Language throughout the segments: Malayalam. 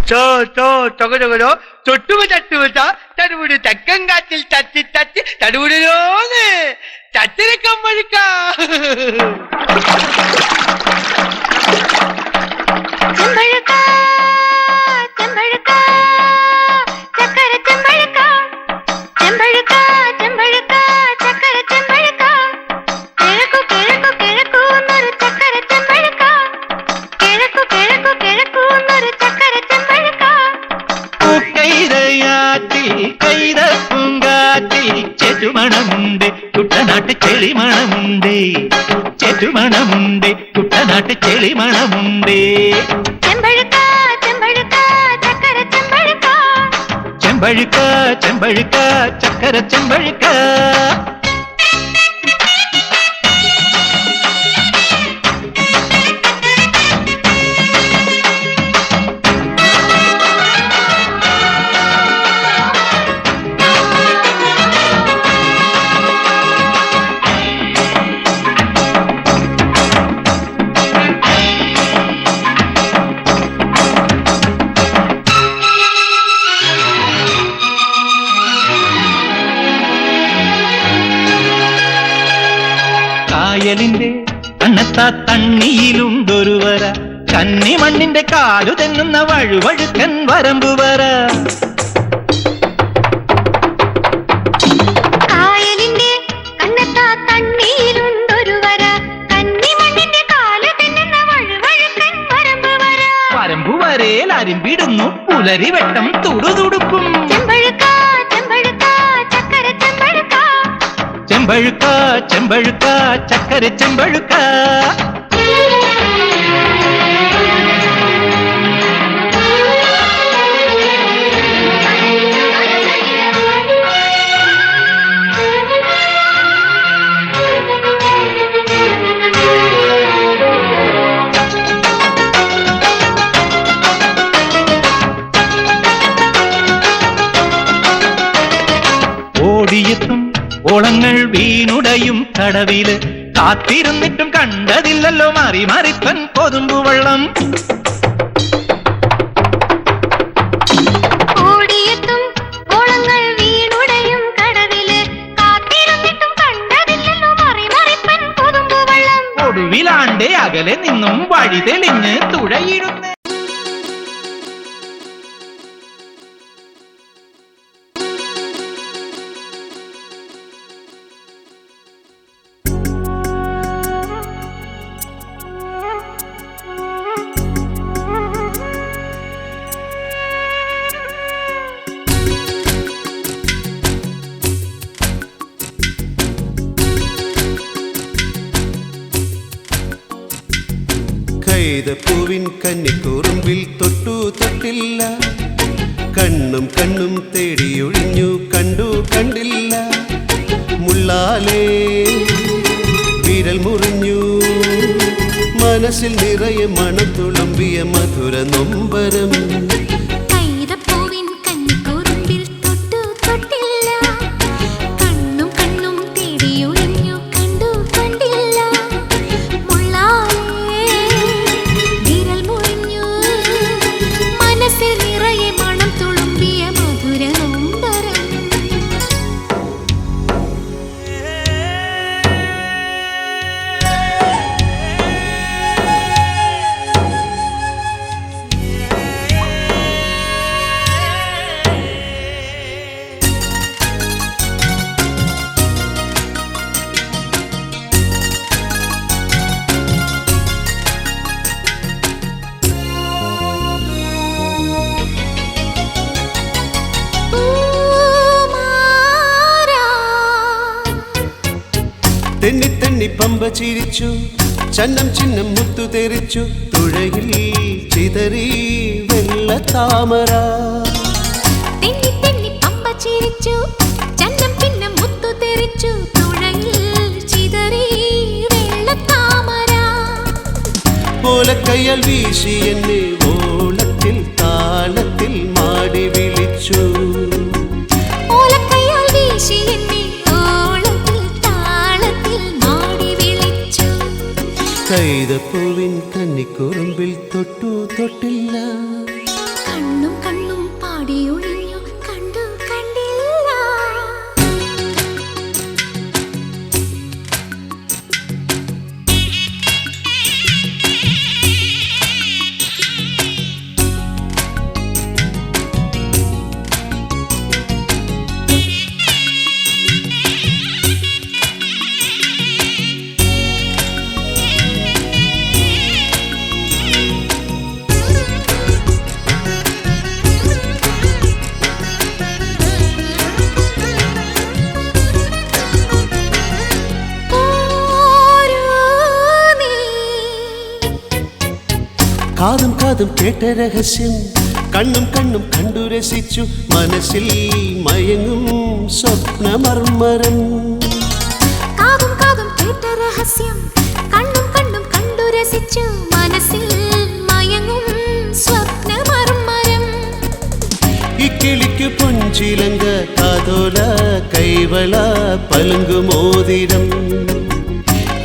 ചോ ചോ ചൊകചൊകലോ തൊട്ടുമ തട്ടുമ തടുവിട് തെക്കൻ കാറ്റിൽ തട്ടി തട്ടി തടുവിടലോന്ന് തട്ടിരക്കം വഴുക്ക ചെറ്റുമണമുണ്ട് കുട്ടനാട്ട് ചെളിമണമുണ്ട് ചെറ്റുമണമുണ്ട് കുട്ടനാട്ട് ചെളിമണമുണ്ട് ചെമ്പഴുക്ക ചെമ്പഴുക്ക ചക്കര ചെമ്പഴുക്ക കായലിന്റെ കണ്ണത്താ തണ്ണിയിലുണ്ടൊരു വര കന്നി മണ്ണിന്റെ കാലു തെന്നുന്ന വഴുവഴുക്കൻ വരമ്പു വര കായലിന്റെ കണ്ണത്താ തണ്ണിയിലുണ്ടൊരു വര കന്നി മണ്ണിന്റെ കാലു തെന്നുന്ന വഴുവഴുക്കൻ വരമ്പു വര വരമ്പു വരയിൽ അരിമ്പിടുന്നു പുലരി വെട്ടം തുടുതുടുക്കും ചെമ്പഴുക്ക ചെമ്പഴുക്ക ചെമ്പഴുക്ക ചക്കര ചെമ്പഴുക്ക ഓടിയെത്തും ഓളങ്ങൾ വീണുടയും കടവില് കാത്തിരുന്നിട്ടും കണ്ടതില്ലല്ലോ മാറി മാറിപ്പൻ കൊതുമ്പുവെള്ളം ഓടിയെത്തും ഓളങ്ങൾ വീണുടയും കടവില് കാത്തിരുന്നിട്ടും കണ്ടതില്ലല്ലോ മാറി മാറിപ്പൻ കൊതുമ്പുവെള്ളം ഒടുവിലാണ്ടേ അകലെ നിന്നും വഴി തെളിഞ്ഞ് തുഴയിടുന്നു പൂവിൻ കന്നിക്കൂറുമ്പിൽ തൊട്ടു തൊട്ടില്ല കണ്ണും കണ്ണും തേടിയൊഴിഞ്ഞു കണ്ടു കണ്ടില്ല മുള്ളാലേ വിരൽ മുറിഞ്ഞു മനസ്സിൽ നിറയെ മണം തുളുമ്പിയ മധുര നൊമ്പരം തെന്നി തെന്നി പമ്പ ചിരിച്ചു ചന്നം ചിന്നം മുത്തു തെറിച്ചു തുഴയിൽ ചിതറി വെള്ള താമര തെന്നി തെന്നി പമ്പ ചിരിച്ചു ചന്നം ചിന്നം മുത്തു തെറിച്ചു തുഴയിൽ ചിതറി വെള്ള താമര ഓലക്കയ്യാൽ വീശി എന്നെ ഓളത്തിൽ താളത്തിൽ മാടി വിളിച്ചു ഓലക്കയ്യാൽ വീശി എന്നെ കൈതപ്പൂവിൻ കന്നിക്കുറുമ്പിൽ തൊട്ടു തൊട്ടില്ല കണ്ണു കാതും കാതും കേട്ട രഹസ്യം കണ്ണും കണ്ണും കണ്ടു രസിച്ചു മനസ്സിൽ മയങ്ങും സ്വപ്നമർമരം കാതും കാതും കേട്ട രഹസ്യം കണ്ണും കണ്ണും കണ്ടു രസിച്ചു മനസ്സിൽ മയങ്ങും സ്വപ്നമർമരം ഇക്കിളിക്കു പൊഞ്ചിലങ്ക കാതോല കൈവള പലുങ്കുമോതിരം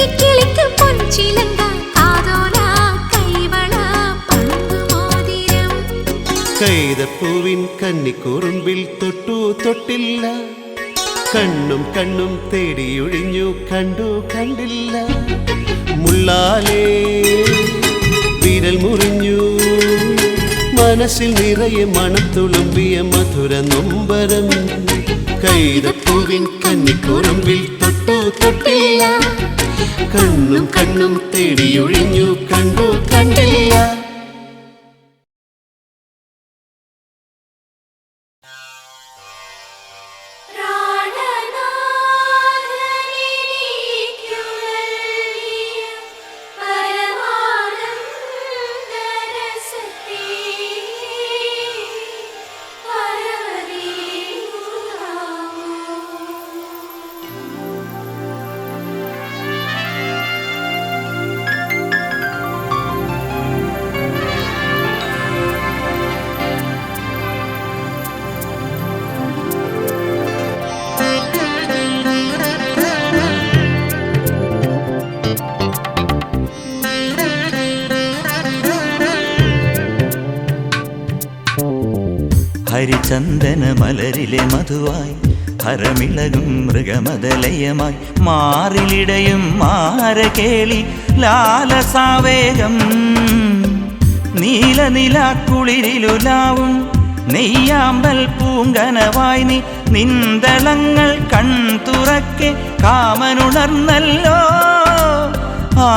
ഇക്കിളിക്കു പൊഞ്ചിലങ്ക കാതോല കൈവള പളുങ്കുമോതിരം കൈതപ്പൂവിൻ കന്നിക്കുറുമ്പിൽ തൊട്ടു തൊട്ടില്ല കണ്ണും കണ്ണും തേടിയൊഴിഞ്ഞു കണ്ടു കണ്ടില്ല മുള്ളാലേ വിരൽ മുറിഞ്ഞു മനസ്സിൽ നിറയെ മണം തുളുമ്പിയ മധുര നൊമ്പരം കൈതപ്പൂവിൻ കന്നിക്കുറുമ്പിൽ തൊട്ടു തൊട്ടില്ല കണ്ണും കണ്ണും തേടിയൊഴിഞ്ഞു കണ്ടു കണ്ടില്ല ഹരിചന്ദന മലരിലെ മധുവായി ഹരമിളകും മൃഗമദലയമായി മാറിലിടയും മാരകേളി ലാലസാവേഗം നീലനിലാക്കുളിരിലുലാവും നെയ്യാമ്പൽ പൂങ്കനവായി നീ നിന്തളങ്ങൾ കൺതുറക്കെ കാമനുണർന്നല്ലോ ആ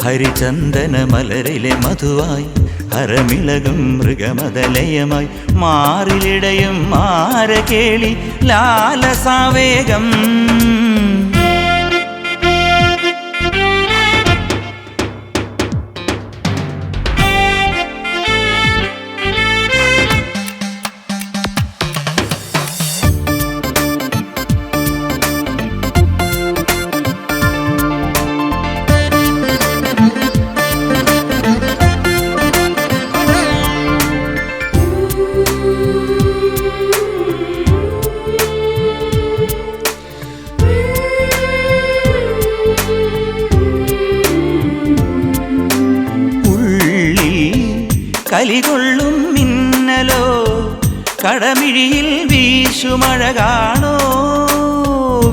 ഹരിചന്ദന മലരിലെ മധുവായി ഹരമിളകും മൃഗമദലയമായി മാറിലിടയും മാരകേളി ലാലസാവേഗം കലികൊള്ളും മിന്നലോ കടമിഴിയിൽ വീശുമഴ കാണോ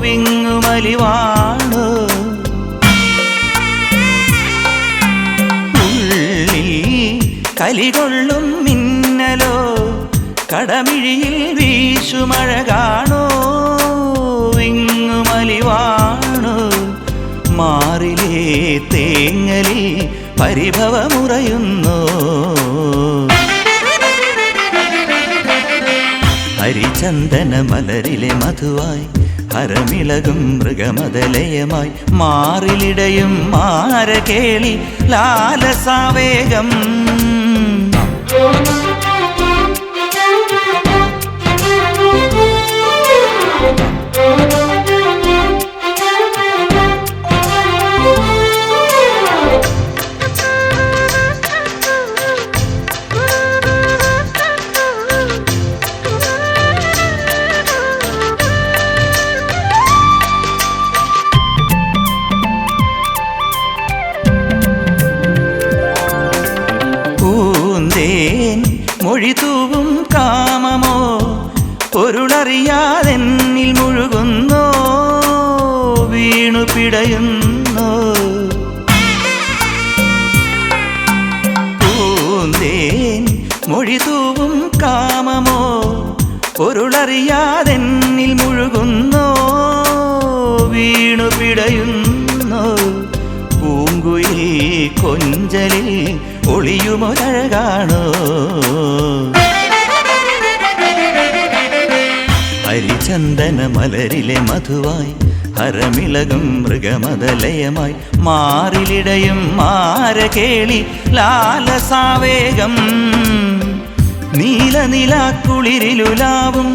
വിങ്ങുമലിവാണോ ഉള്ളിൽ കലികൊള്ളും മിന്നലോ കടമിഴിയിൽ വീശുമഴ കാണോ വിങ്ങുമലിവാണോ മാറിലേ തേങ്ങലിൽ പരിഭവമുറയുന്നു ഹരിചന്ദന മലരിലെ മധുവായി ഹരമിളകും മൃഗമദലയമായി മാറിലിടയും മാരകേളി ലാലസാവേഗം മൊഴിതൂവും കാമമോ പൊരുളറിയാതെന്നിൽ മുഴുകുന്നോ വീണു പിടയുന്നോ പൂന്തേൻ മൊഴിതൂവും കാമമോ പൊരുളറിയാതെന്നിൽ മുഴുകുന്നോ വീണു പിടയുന്നോ പൂങ്കുയിൽ കൊഞ്ചലിൽ ഒളിയുമൊരഴകാണോ ഹരിചന്ദന മലരിലെ മധുവായി ഹരമിളകും മൃഗമതലയമായി മാറിലിടയും മാരകേളി ലാലസാവേഗം നീലനിലാക്കുളിരിലുലാവും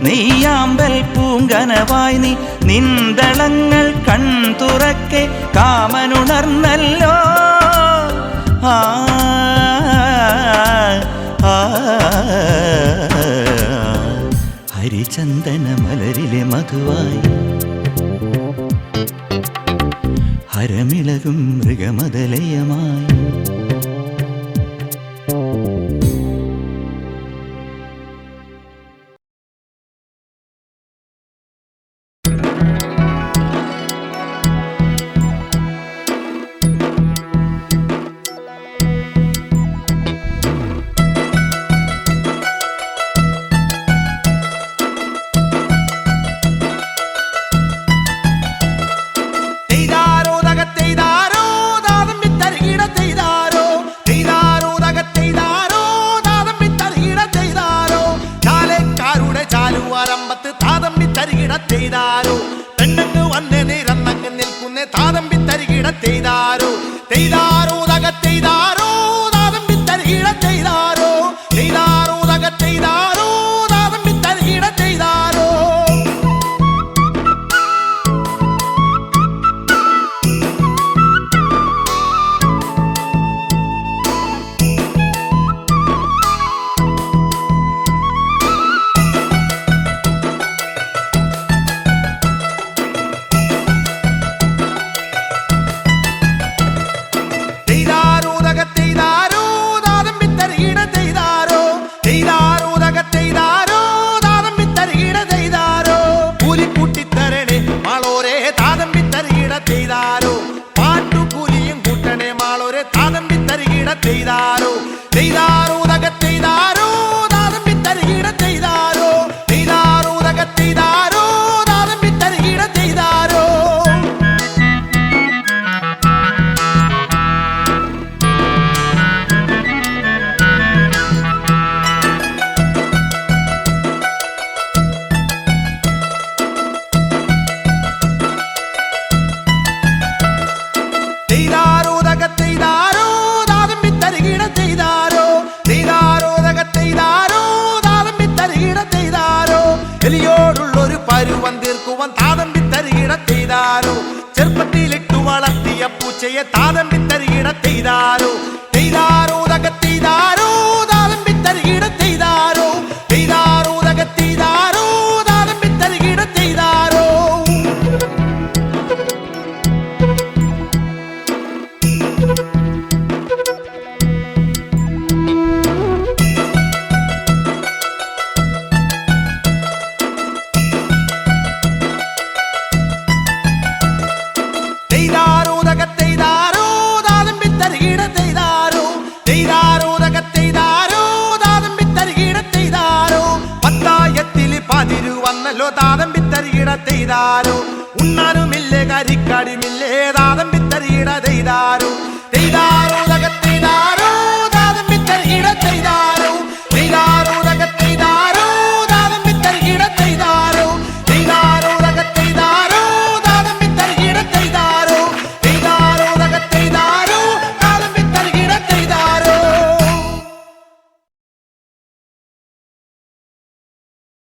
നെയ്യാമ്പൽ പൂങ്കനവായി നീ നിന്തളങ്ങൾ കൺതുറക്കെ കാമനുണർന്നല്ലോ ആ ഹരിചന്ദന മലരിലെ മധുവായി ഹരമിളകും മൃഗമതലയമായി പെണ്ണങ്ങ് വന്ന് നിരന്നങ്ങ് നിൽക്കുന്ന താതമ്പി തരികിട ചെയ്താരോ ചെയ്താരോ തകത്തെയ്താരോ താതമ്പി തരികിട ചെയ്താരോ ചെയ്താരോ തകത്തെയ്താരോ താതമ്പി തരികിട ചെയ്താരോ ചെയ്താരോ ചെയ്താരോ തകത്തെയ്താരോ താതമ്പി തരികിട ചെയ്താരോ ചെയ്താരോ തകത്തെയ്താരോ താതമ്പി തരികിട ചെയ്താരോ ചെയ്താരോ തകത്തെയ്താരോ താതമ്പി തരികിട ചെയ്താരോ ചെയ്താരോ തകത്തെയ്താരോ താതമ്പി തരികിട ചെയ്താരോ എലിയോടുള്ളൊരു പരുവം തീർക്കുവാൻ താതമ്പി തരികിട ചെയ്താരോ ചെറുപ്പത്തിലിട്ടു വളർത്തിയ പൂച്ചയെ താതമ്പി തരികിട ചെയ്താരോ ചെയ്താരോ തകത്തെയ്താരോ താതമ്പി തരികിട ചെയ്താരോ ചെയ്താരോ തകത്തെയ്താരോ താതമ്പി തരികിട ചെയ്താരോ ചെയ്താരോ തകത്തെയ്താരോ താതമ്പി തരികിട ചെയ്താരോ ചെയ്താരോ തകത്തെയ്താരോ താതമ്പി തരികിട ചെയ്താരോ പത്തായത്തില് പതിരു വന്നല്ലോ താതമ്പി തരികിട ചെയ്താരോ ഉണ്ണാനുമില്ലേ കരിക്കാടുമില്ലേ താതമ്പി തരികിട ചെയ്താരോ ചെയ്താരോ തകത്തെയ്താരോ